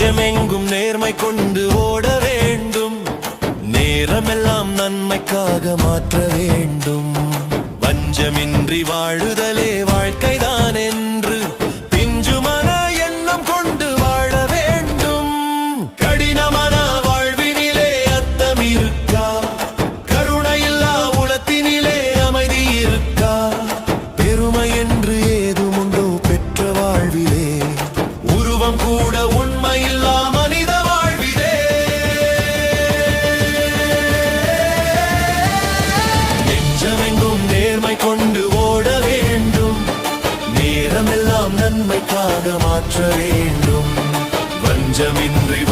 நெஞ்சமெங்கும் நேர்மை கொண்டு ஓட வேண்டும், நேரமெல்லாம் நன்மைக்காக மாற்ற வேண்டும். வஞ்சமின்றி வாழுதலே வாழ்க்கைதான் என்று பிஞ்சு மன எண்ணம் கொண்டு வாழ வேண்டும். கடினமான வாழ்வினிலே அர்த்தம் இருக்கா? கருணையில்லா உலத்தினிலே அமைதி இருக்கா? பெருமை என்று ஏதுமுண்டோ பெற்ற வாழ்விலே? உருவம் கூட உண்மையில்லா மனித வாழ்விலே. நெஞ்சமெங்கும் நேர்மை கொண்டு ஓட வேண்டும், நேரமெல்லாம் நன்மைக்காக மாற்ற வேண்டும். வஞ்சமின்றி